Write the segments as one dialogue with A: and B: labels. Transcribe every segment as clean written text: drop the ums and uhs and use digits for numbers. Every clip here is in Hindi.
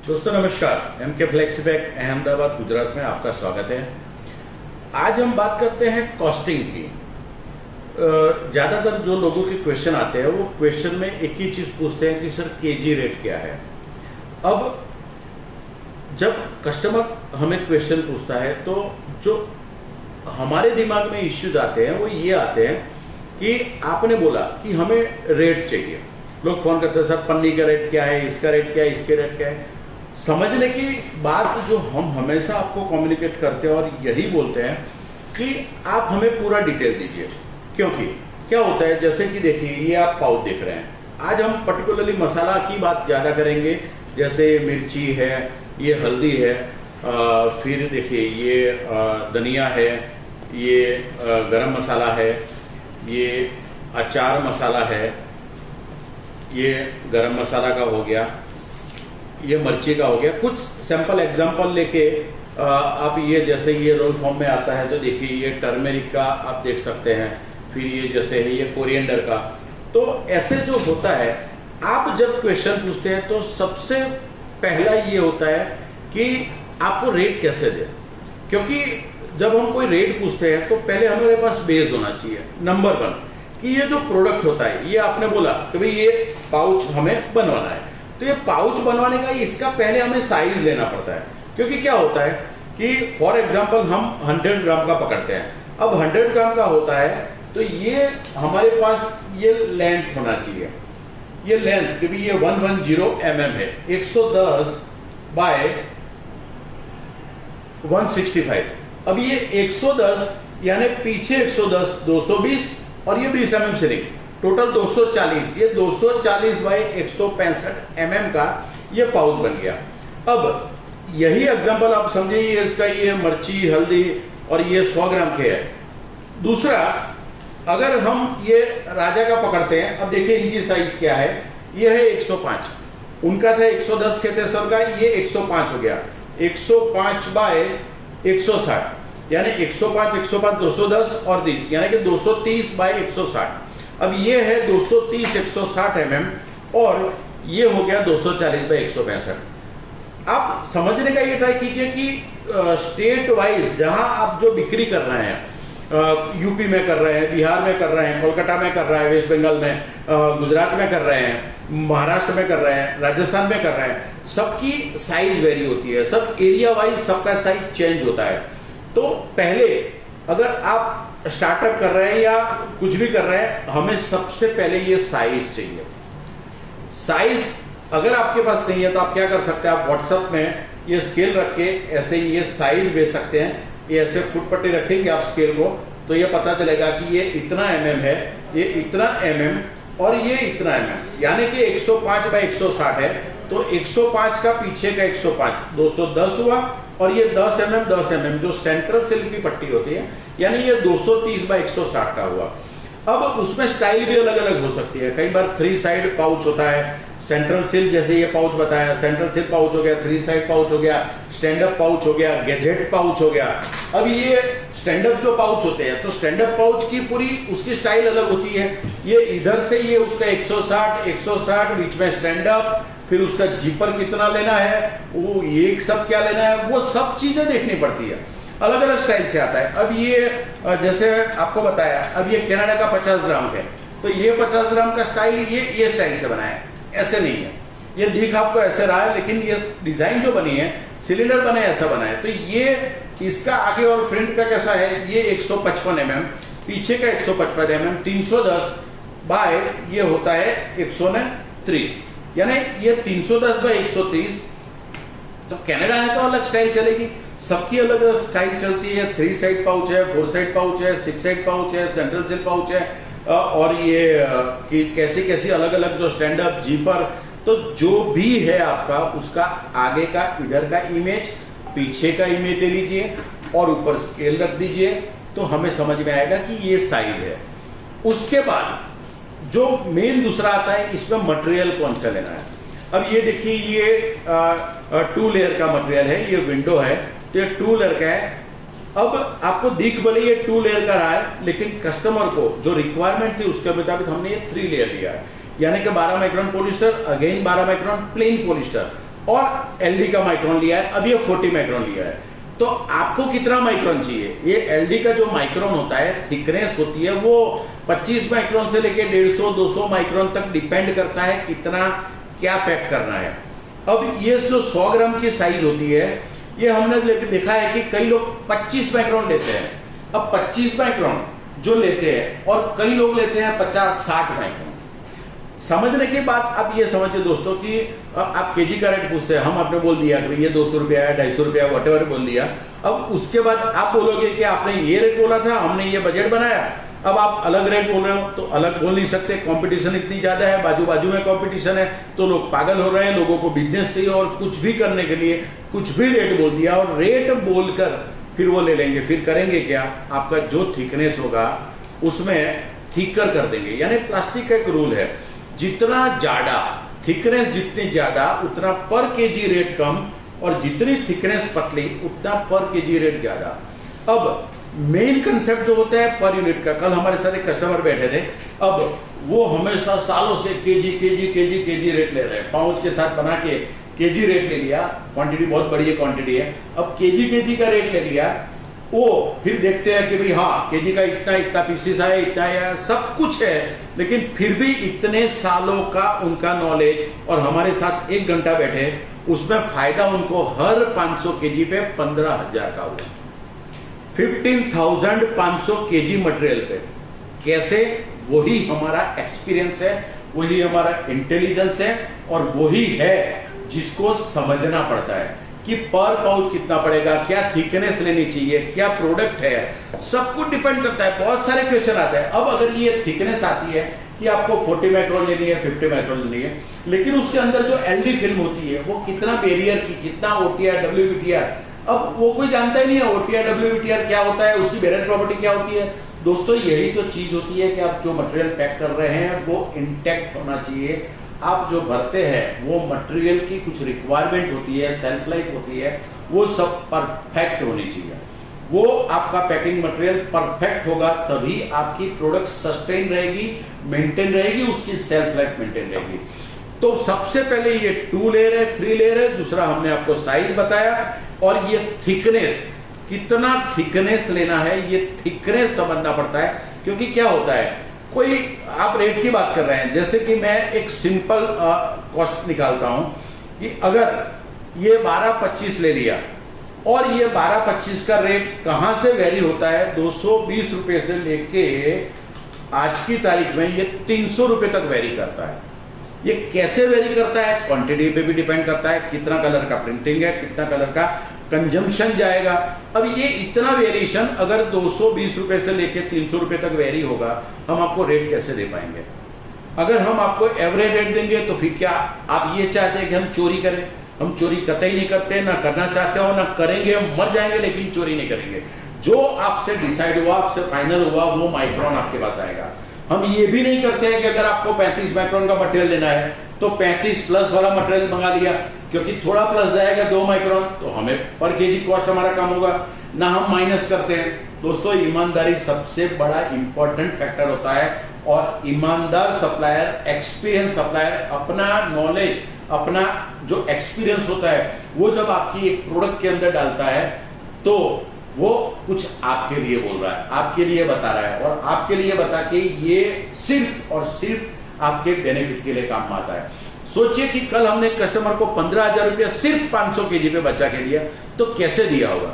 A: दोस्तों नमस्कार। एम के फ्लेक्सीपैक अहमदाबाद गुजरात में आपका स्वागत है। आज हम बात करते हैं कॉस्टिंग की। ज़्यादातर जो लोगों के क्वेश्चन आते हैं वो क्वेश्चन में एक ही चीज़ पूछते हैं कि सर केजी रेट क्या है। अब जब कस्टमर हमें क्वेश्चन पूछता है तो जो हमारे दिमाग में इश्यूज आते हैं वो ये आते हैं कि आपने बोला कि हमें रेट चाहिए। लोग फोन करते हैं सर पन्नी का रेट क्या है, इसका रेट क्या है, इसके रेट क्या है। समझने की बात जो हम हमेशा आपको कम्युनिकेट करते हैं और यही बोलते हैं कि आप हमें पूरा डिटेल दीजिए। क्योंकि क्या होता है, जैसे कि देखिए ये आप पाउच देख रहे हैं। आज हम पर्टिकुलरली मसाला की बात ज़्यादा करेंगे, जैसे मिर्ची है, ये हल्दी है, फिर देखिए ये धनिया है, ये गरम मसाला है, ये अचार मसाला है, ये गरम मसाला का हो गया, ये मिर्ची का हो गया। कुछ सैंपल एग्जांपल लेके आप ये जैसे ये रोल फॉर्म में आता है तो देखिए ये टर्मेरिक का आप देख सकते हैं, फिर ये जैसे है ये कोरिएंडर का। तो ऐसे जो होता है, आप जब क्वेश्चन पूछते हैं तो सबसे पहला ये होता है कि आपको रेट कैसे दे। क्योंकि जब हम कोई रेट पूछते हैं तो पहले हमारे पास बेस होना चाहिए। नंबर 1 कि ये जो प्रोडक्ट होता है, ये आपने बोला कि भाई ये पाउच हमें बनवाना है, तो ये पाउच बनवाने का इसका पहले हमें साइज लेना पड़ता है। क्योंकि क्या होता है कि फॉर एग्जांपल हम 100 ग्राम का पकड़ते हैं। अब 100 ग्राम का होता है तो ये हमारे पास ये लेंथ होना चाहिए। ये लेंथ क्योंकि ये 110 mm है, 110 बाय 165। अब ये 110 यानी पीछे 110 220 और ये 20 mm सिलिंग, टोटल 240। ये 240 बाई 165 mm का ये पाउच बन गया। अब यही एग्जांपल आप समझिए, इसका ये मिर्ची हल्दी और ये 100 ग्राम के है। दूसरा, अगर हम ये राजा का पकड़ते हैं, अब देखिए इनकी साइज क्या है, ये है 105, उनका था 110 के सर का, ये 105 हो गया, 105 बाय 160 यानी 105 105 210 और 3 यानी कि 230 बाय 160। अब ये है 230 160 mm और ये हो गया 240 बाई 165। आप समझने का ये ट्राई कीजिए कि स्टेट वाइज जहां आप जो बिक्री कर रहे हैं, यूपी में कर रहे हैं, बिहार में कर रहे हैं, कोलकाता में कर रहे हैं, वेस्ट बंगाल में, गुजरात में कर रहे हैं, महाराष्ट्र में कर रहे हैं, राजस्थान में कर रहे हैं, सबकी साइज वेरी होती है। सब एरिया वाइज सबका साइज चेंज होता है। तो पहले अगर आप स्टार्टअप कर रहे हैं या कुछ भी कर रहे हैं, हमें सबसे पहले ये साइज चाहिए। साइज अगर आपके पास नहीं है तो आप क्या कर सकते हैं, आप व्हाट्सएप में ये स्केल रख के ऐसे ये साइज भेज सकते हैं। ये ऐसे फुटपट्टी रखेंगे आप स्केल को, तो ये पता चलेगा कि ये इतना mm है, ये इतना mm और ये इतना mm, यानी कि 105 बाई 160 है। तो 105 का पीछे का 105 210 हुआ और ये 10 mm जो सेंट्रल सिल की पट्टी होती है, यानी ये 230 बाई 160 का हुआ। अब उसमें स्टाइल भी अलग अलग हो सकती है। कई बार 3 साइड पाउच होता है, सेंट्रल सिल जैसे ये पाउच बताया, सेंट्रल सिल पाउच हो गया, 3 साइड पाउच हो गया, स्टैंड अप पाउच हो गया, गैजेट पाउच हो गया। अब ये स्टैंड अप जो पाउच होते हैं, तो स्टैंड अप पाउच की पूरी उसकी स्टाइल अलग होती है। ये इधर से ये उसका 160 बीच में स्टैंड अप, फिर उसका जीपर कितना लेना है, वो ये सब क्या लेना है, वो सब चीजें देखनी पड़ती है। अलग अलग स्टाइल से आता है। अब ये जैसे आपको बताया, अब ये कनाडा का 50 ग्राम है, तो ये 50 ग्राम का स्टाइल ये स्टाइल से बना है, ऐसे नहीं है। ये दिख आपको ऐसे रहा है, लेकिन ये डिजाइन जो बनी है, सिलेंडर बने ऐसा बना है। तो ये इसका आगे और फ्रंट का कैसा है, ये 155 mm, पीछे का 155 mm, 310 बाय ये होता है 130, यानी ये 310 बाय 130। तो कनाडा है तो अलग स्टाइल चलेगी, सबकी अलग अलग स्टाइल चलती है। 3 साइड पाउच है, 4 साइड पाउच है, 6 साइड पाउच है, सेंट्रल सिल पाउच है, और ये कि कैसी कैसी अलग अलग जो स्टैंड अप जीपर। तो जो भी है आपका, उसका आगे का इधर का इमेज, पीछे का इमेज दे लीजिए और ऊपर स्केल रख दीजिए, तो हमें समझ में आएगा कि ये साइज है। उसके बाद जो मेन दूसरा आता है, इसमें मटेरियल कौन सा लेना है। अब ये देखिए, ये 2 लेयर का मटेरियल है, ये विंडो है, तो ये 2 लेयर का है। अब आपको दिख भले ये 2 लेयर का रहा है, लेकिन कस्टमर को जो रिक्वायरमेंट थी उसके मुताबिक हमने ये 3 लेयर लिया है। यानी कि 12 micron polyester, again 12 micron plain polyester, और एलडी का माइक्रोन लिया है, अब ये 40 माइक्रोन लिया है। तो आपको कितना माइक्रोन चाहिए? ये एलडी का जो माइक्रोन होता है, थिकनेस होती है, वो 25 माइक्रोन से लेके 150-200 माइक्रोन तक डिपेंड करता है कितना क्या पैक करना है। अब ये जो 100 ग्राम की साइज होती है, ये हमने देखा है कि कई लोग 25 माइक्रोन लेते हैं। अब 25 माइक्रोन जो लेते हैं और कई लोग लेते हैं 50-60 माइक्रोन। समझने के बाद आप ये समझिए दोस्तों कि आप केजी का रेट पूछते हैं, हम आपने बोल दिया कि ये 200 रुपया है, 250 रुपया, व्हाटएवर बोल दिया। अब उसके बाद आप बोलोगे कि आपने ये रेट बोला था, हमने ये बजट बनाया, अब आप अलग रेट बोल रहे हो, तो अलग बोल नहीं सकते। कंपटीशन इतनी ज्यादा है, बाजू बाजू में कंपटीशन है, तो लोग पागल हो रहे हैं। लोगों को बिजनेस चाहिए और कुछ भी करने के लिए कुछ भी रेट बोल दिया, और रेट बोलकर फिर वो ले लेंगे। फिर करेंगे क्या? आपका जो थिकनेस होगा उसमें थिकर कर देंगे। यानी प्लास्टिक का एक रूल है, जितना ज्यादा थिकनेस, जितनी ज्यादा उतना पर केजी रेट कम, और जितनी थिकनेस पतली उतना पर केजी रेट ज्यादा। अब मेन कंसेप्ट जो होता है पर यूनिट का, कल हमारे साथ एक कस्टमर बैठे थे, अब वो हमेशा सालों से केजी रेट ले रहे हैं, पाउच के साथ बना के केजी रेट ले लिया। क्वांटिटी बहुत बड़ी क्वांटिटी है, अब केजी का रेट ले लिया। वो फिर देखते हैं कि भाई हाँ, केजी का इतना पीसेस है, इतना है, सब कुछ है, लेकिन फिर भी इतने सालों का उनका नॉलेज और हमारे साथ 1 घंटा बैठे, उसमें फायदा उनको हर 500 केजी पे 15,000 का हुआ। 15,500 केजी मटेरियल पे। कैसे? वही हमारा एक्सपीरियंस है, वही हमारा इंटेलिजेंस है, और वही है जिसको समझना पड़ता है कि पर पाउच कितना पड़ेगा, क्या थिकनेस लेनी चाहिए, क्या प्रोडक्ट है, सब कुछ डिपेंड करता है। बहुत सारे क्वेश्चन आते हैं। अब अगर ये थिकनेस आती है कि आपको 40 माइक्रोन लेनी है, 50 माइक्रोन लेनी है, लेकिन उसके अंदर जो एलडी फिल्म होती है वो कितना बैरियर की, कितना ओटीआर, डब्ल्यूबीटीआर, अब वो कोई जानता ही नहीं है ओटीआर डब्ल्यूबीटीआर क्या होता है, उसकी बैरियर प्रॉपर्टी क्या होती है। दोस्तों यही तो चीज होती है कि आप जो मटेरियल पैक कर रहे हैं वो इंटैक्ट होना चाहिए। आप जो भरते हैं वो मटेरियल की कुछ रिक्वायरमेंट होती है, सेल्फ लाइफ होती है, वो सब परफेक्ट होनी चाहिए। वो आपका पैकिंग मटेरियल परफेक्ट होगा तभी आपकी प्रोडक्ट सस्टेन रहेगी, मेंटेन रहेगी, उसकी सेल्फ लाइफ मेंटेन रहेगी। तो सबसे पहले ये 2 लेयर है, 3 लेयर है। दूसरा हमने आपको साइज बताया, और ये थिकनेस, कितना थिकनेस लेना है, ये थिकनेस समझना पड़ता है। क्योंकि क्या होता है, कोई आप रेट की बात कर रहे हैं, जैसे कि मैं एक सिंपल कॉस्ट निकालता हूं कि अगर ये 12-25 ले लिया, और ये 12-25 का रेट कहां से वेरी होता है, 220 रुपए से लेके आज की तारीख में ये 300 रुपए तक वेरी करता है। ये कैसे वेरी करता है? क्वांटिटी पे भी डिपेंड करता है, कितना कलर का प्रिंटिंग है, कितना कलर का कंजम्पशन जाएगा। अब ये इतना वेरिएशन अगर 220 रुपए से लेके 300 रुपए तक वेरी होगा, हम आपको रेट कैसे दे पाएंगे? अगर हम आपको एवरेज रेट देंगे तो फिर क्या आप ये चाहते हैं कि हम चोरी करें? हम चोरी कतई नहीं करते, ना करना चाहते हो, ना करेंगे। हम मर जाएंगे लेकिन चोरी नहीं करेंगे। जो आपसे डिसाइड हुआ, आपसे फाइनल हुआ, वो माइक्रोन आपके पास आएगा। हम ये भी नहीं करते हैं कि अगर आपको 35 माइक्रोन का मटेरियल लेना है तो 35 प्लस वाला मटेरियल मंगा लिया, क्योंकि थोड़ा प्लस जाएगा 2 माइक्रोन तो हमें पर केजी कॉस्ट हमारा कम होगा, ना हम माइनस करते हैं। दोस्तों ईमानदारी सबसे बड़ा इंपॉर्टेंट फैक्टर होता है, और ईमानदार सप्लायर, एक्सपीरियंस सप्लायर, अपना नॉलेज, अपना जो एक्सपीरियंस होता है वो जब आपकी एक प्रोडक्ट के अंदर डालता है तो वो कुछ आपके लिए बोल रहा है, आपके लिए बता रहा है, और आपके लिए बता के ये सिर्फ और सिर्फ आपके बेनिफिट के लिए काम आता है। सोचिए कि कल हमने एक कस्टमर को 15,000 रुपया सिर्फ 500 केजी पे बचा के दिया, तो कैसे दिया होगा?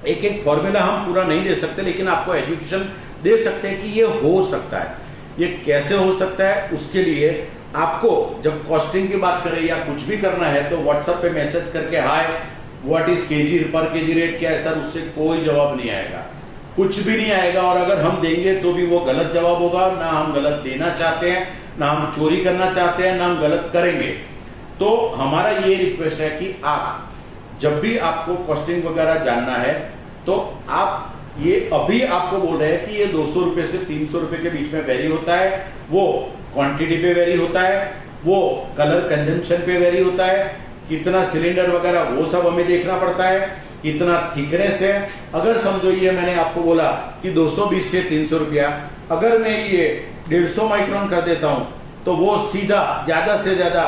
A: एक एक फॉर्मूला हम पूरा नहीं दे सकते, लेकिन आपको एजुकेशन दे सकते हैं कि ये हो सकता है। ये कैसे हो सकता है, उसके लिए आपको जब कॉस्टिंग की बात करें या कुछ भी करना है तो व्हाट्सएप पे मैसेज करके हाय व्हाट इज केजी पर केजी रेट क्या है सर, उससे कोई जवाब नहीं आएगा, कुछ भी नहीं आएगा। और अगर हम देंगे तो भी वो गलत जवाब होगा। ना हम गलत देना चाहते हैं, ना हम चोरी करना चाहते हैं, ना हम गलत करेंगे। तो हमारा ये रिक्वेस्ट है कि आप जब भी आपको कॉस्टिंग वगैरह जानना है तो आप ये अभी आपको बोल रहे हैं कि ये 200 रुपए से 300 रुपए के बीच में वेरी होता है, वो क्वांटिटी पे वेरी होता है, वो कलर कंजम्पशन पे वेरी होता है, कितना सिलेंडर वगैरह वो सब हमें देखना पड़ता है, कितना थिकनेस है। अगर समझो ये मैंने आपको बोला कि 220 से 300 रुपया, अगर मैं ये 150 माइक्रोन कर देता हूं तो वो सीधा ज्यादा से ज्यादा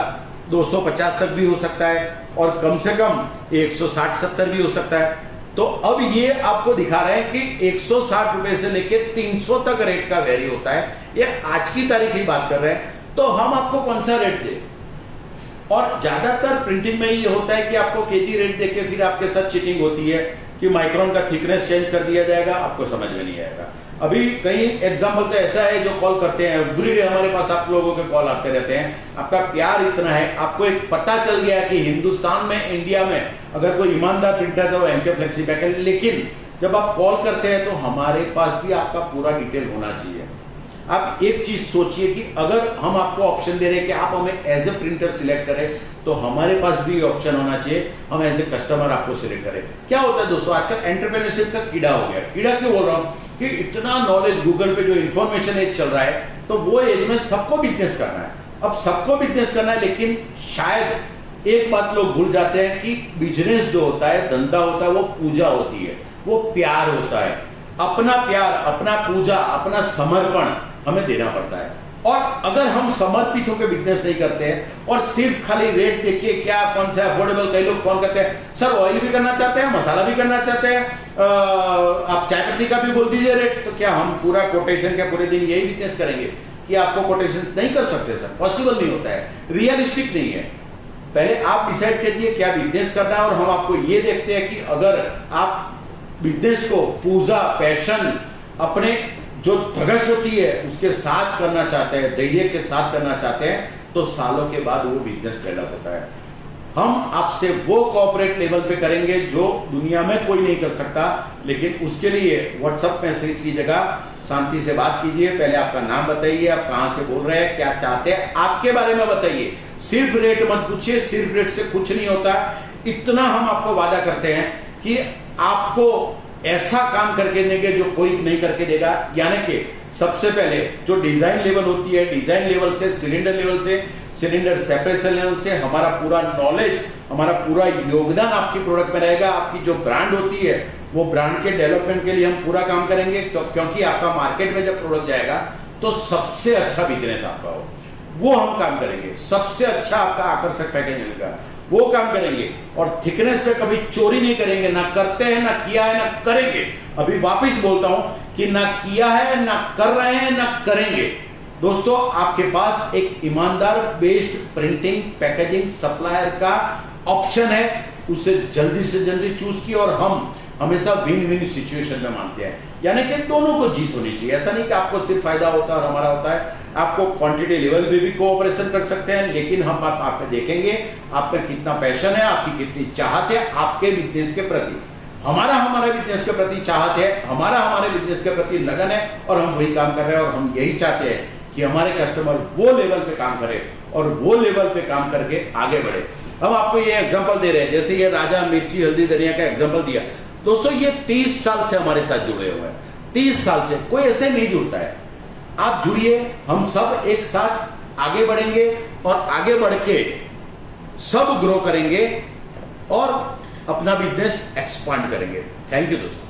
A: 250 तक भी हो सकता है, और कम से कम 160-70 भी हो सकता है। तो अब ये आपको दिखा रहे हैं कि 160 रुपए से लेके 300 तक रेट का वेरी होता है। ये आज की तारीख की बात कर रहे हैं, तो हम आपको कौन सा रेट दें? और ज्यादातर प्रिंटिंग में ये होता है कि आपको केजी रेट देके फिर आपके साथ चीटिंग होती है कि माइक्रोन का थिकनेस चेंज कर दिया जाएगा, आपको समझ में नहीं आएगा। अभी कई एग्जाम्पल तो ऐसा है जो कॉल करते हैं, एवरीडे हमारे पास आप लोगों के कॉल आते रहते हैं, आपका प्यार इतना है, आपको एक पता चल गया कि हिंदुस्तान में, इंडिया में अगर कोई ईमानदार प्रिंटर है तो एमके फ्लेक्सीपैक है। लेकिन जब आप कॉल करते हैं तो हमारे पास भी आपका पूरा डिटेल होना चाहिए। आप एक चीज सोचिए कि अगर हम आपको ऑप्शन दे रहे हैं कि आप हमें एज ए प्रिंटर सिलेक्ट करें, तो हमारे पास भी ऑप्शन होना चाहिए हम एज ए कस्टमर आपको सिलेक्ट करें। क्या होता है दोस्तों, आजकल एंटरप्रेन्योरशिप का कीड़ा हो गया। कीड़ा क्यों बोल रहा हूं कि इतना नॉलेज गूगल पे जो इंफॉर्मेशन एज चल रहा है, तो वो एज में सबको बिजनेस करना है। अब सबको बिजनेस करना है, लेकिन शायद एक बात लोग भूल जाते हैं कि बिजनेस जो होता है, धंधा होता है, वो पूजा होती है, वो प्यार होता है। अपना प्यार, अपना पूजा, अपना समर्पण हमें देना पड़ता है। और अगर हम समर्पित होकर बिजनेस नहीं करते हैं और सिर्फ खाली रेट देखिए क्या कौन सा अफोर्डेबल, कई लोग फोन करते हैं, सर ऑयल भी करना चाहते हैं, मसाला भी करना चाहते हैं, आप चाय पत्ती का भी बोल दीजिए रेट। तो क्या हम पूरा कोटेशन का पूरे दिन यही बिजनेस करेंगे? कि आपको कोटेशन नहीं कर सकते सर, पॉसिबल नहीं होता है, रियलिस्टिक नहीं है। पहले आप डिसाइड कीजिए क्या बिजनेस करना है, और हम आपको ये देखते हैं कि अगर आप बिजनेस को पूजा, पैशन, अपने जो धगस होती है उसके साथ करना चाहते हैं, धैर्य के साथ करना चाहते हैं, तो सालों के बाद वो बिजनेस डेवलप होता है। हम आपसे वो कॉर्पोरेट लेवल पे करेंगे जो दुनिया में कोई नहीं कर सकता। लेकिन उसके लिए व्हाट्सएप मैसेज की जगह शांति से बात कीजिए। पहले आपका नाम बताइए, आप कहां से बोल रहे हैं, क्या चाहते हैं, आपके बारे में बताइए। सिर्फ रेट मत पूछिए, सिर्फ रेट से कुछ नहीं होता। इतना हम आपको वादा करते हैं कि आपको ऐसा काम करके देंगे जो कोई नहीं करके देगा। यानी कि सबसे पहले जो डिजाइन लेवल होती है, डिजाइन लेवल से, सिलेंडर लेवल से, सिलेंडर सेपरेशन लेवल से हमारा पूरा नॉलेज, हमारा पूरा योगदान आपकी प्रोडक्ट में रहेगा। आपकी जो ब्रांड होती है वो ब्रांड के डेवलपमेंट के लिए हम पूरा काम करेंगे, क्योंकि आपका मार्केट में जब प्रोडक्ट जाएगा तो सबसे अच्छा बिजनेस आपका हो, वो हम काम करेंगे। सबसे अच्छा आपका आकर्षक पैकेज मिलेगा, वो काम करेंगे। और थिकनेस में कभी चोरी नहीं करेंगे, ना करते हैं, ना किया है, ना करेंगे। अभी वापस बोलता हूं कि ना किया है, ना कर रहे हैं, ना करेंगे। दोस्तों, आपके पास एक ईमानदार बेस्ड प्रिंटिंग पैकेजिंग सप्लायर का ऑप्शन है, उसे जल्दी से जल्दी चूज किए। और हम हमेशा विन विन सिचुएशन में मानते हैं, यानी कि दोनों को जीत होनी चाहिए। ऐसा नहीं कि आपको सिर्फ फायदा होता है और हमारा होता है। आपको क्वांटिटी लेवल पे भी कोऑपरेशन कर सकते हैं, लेकिन हम आप पे देखेंगे आप पे कितना पैशन है, आपकी कितनी चाहत है आपके बिजनेस के प्रति। हमारे बिजनेस के प्रति चाहत है, हमारे बिजनेस के प्रति लगन है, और हम वही काम कर रहे हैं। और हम यही चाहते हैं कि हमारे कस्टमर वो लेवल पे काम करे और वो लेवल पे काम करके आगे बढ़े। हम आपको ये एग्जांपल दे रहे हैं, जैसे ये राजा मिर्ची हल्दी धनिया का एग्जांपल दिया। दोस्तों, ये 30 साल से हमारे साथ जुड़े हुए हैं। 30 साल से कोई ऐसे नहीं जुड़ता है। आप जुड़िए, हम सब एक साथ आगे बढ़ेंगे और आगे बढ़ के सब ग्रो करेंगे और अपना बिजनेस एक्सपांड करेंगे। थैंक यू दोस्तों।